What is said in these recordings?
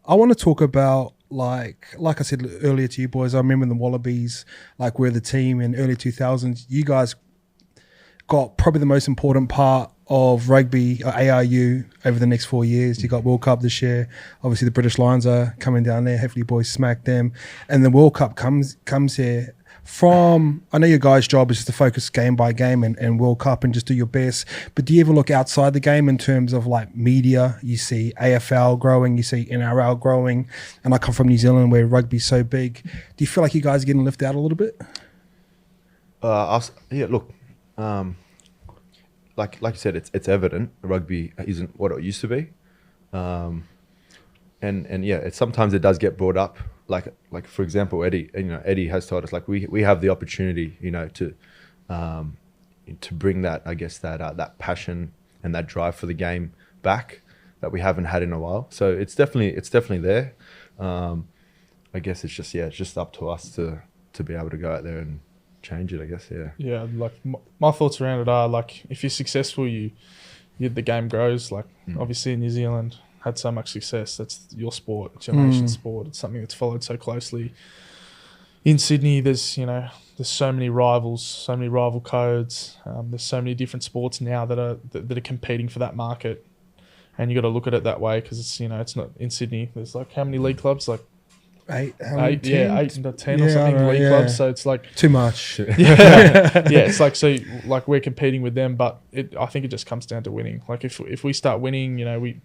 I want to talk about like I said earlier to you boys. I remember the Wallabies were the team in early 2000s. You guys got probably the most important part of rugby ARU over the next 4 years. You got World Cup this year. Obviously, the British Lions are coming down there. Hopefully, boys smack them. And the World Cup comes here. I know your guys' job is just to focus game by game and World Cup and just do your best. But do you ever look outside the game in terms of media? You see AFL growing, you see NRL growing, and I come from New Zealand where rugby's so big. Do you feel like you guys are getting lifted out a little bit? Look. Like you said, it's evident rugby isn't what it used to be, and sometimes it does get brought up. Like for example, Eddie has told us we have the opportunity, to bring that, I guess, that passion and that drive for the game back that we haven't had in a while. So it's definitely there. I guess it's just up to us to be able to go out there and change it, I guess. Yeah, my thoughts around it are if you're successful, the game grows. Obviously in New Zealand had so much success. That's your sport. It's your nation's sport. It's something that's followed so closely. In Sydney, there's so many rivals, so many rival codes. There's so many different sports now that are competing for that market, and you got to look at it that way because it's not in Sydney. There's how many league clubs? Eight, 10 or something league clubs. So it's too much. It's we're competing with them, but I think it just comes down to winning. If we start winning,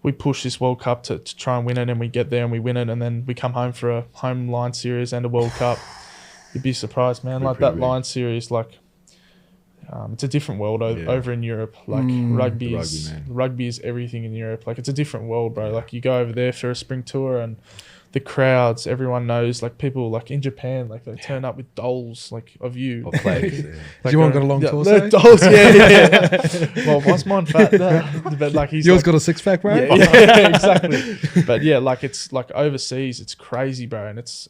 we push this World Cup to try and win it, and we get there and we win it, and then we come home for a home line series and a World Cup. You'd be surprised, man. That line series, it's a different world over in Europe. Rugby is everything in Europe. It's a different world, bro. You go over there for a spring tour and the crowds, everyone knows, people in Japan, they turn up with dolls of you. Or players, Do you want got a long torso? Dolls, yeah. Well, why's mine fat? But he's yours got a six pack, bro. Yeah, exactly. But it's overseas, it's crazy, bro, and it's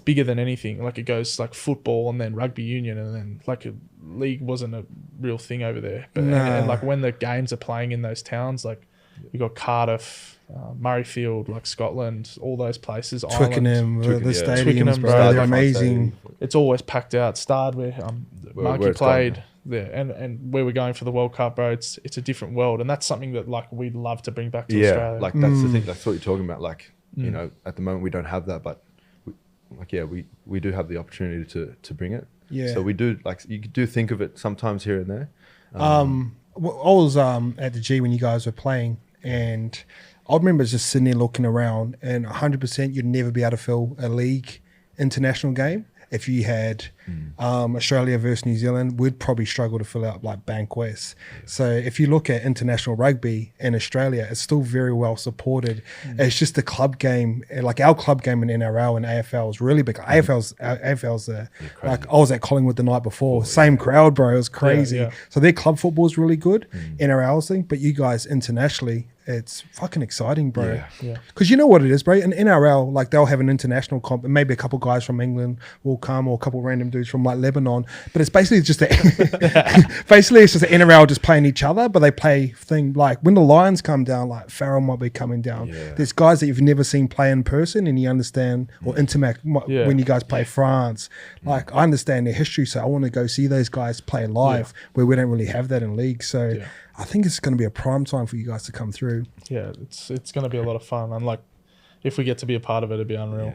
bigger than anything. It goes football and then rugby union, and then a league wasn't a real thing over there. But and when the games are playing in those towns, you got Cardiff, Murrayfield, Scotland, all those places. Twickenham, the stadiums, Twickenham, bro, they're amazing. It's always packed out. Stade, where Marky played, there, and where we're going for the World Cup, bro. It's a different world, and that's something that we'd love to bring back to Australia. That's the thing. That's what you're talking about. At the moment we don't have that, but we do have the opportunity to bring it. Yeah. So we do you do think of it sometimes here and there. I was at the G when you guys were playing, and I remember just sitting there looking around, and 100% you'd never be able to fill a league international game. If you had Australia versus New Zealand, we'd probably struggle to fill out Bank West. Yeah. So if you look at international rugby in Australia, it's still very well supported. It's just the club game, our club game in NRL and AFL is really big. AFL's there. I was at Collingwood the night before, same crowd, bro. It was crazy. Yeah. So their club football is really good, NRL's thing, but you guys internationally, it's fucking exciting, bro. Yeah. Because you know what it is, bro. In NRL, they'll have an international comp, and maybe a couple guys from England will come, or a couple random dudes from Lebanon. But it's basically just it's just the NRL just playing each other. But they play when the Lions come down, Farrell might be coming down. Yeah. There's guys that you've never seen play in person, and you understand, or Intermac when you guys play France. I understand their history, so I want to go see those guys play live, where we don't really have that in league. So. Yeah. I think it's going to be a prime time for you guys to come through. Yeah, it's going to be a lot of fun. And if we get to be a part of it, it'd be unreal.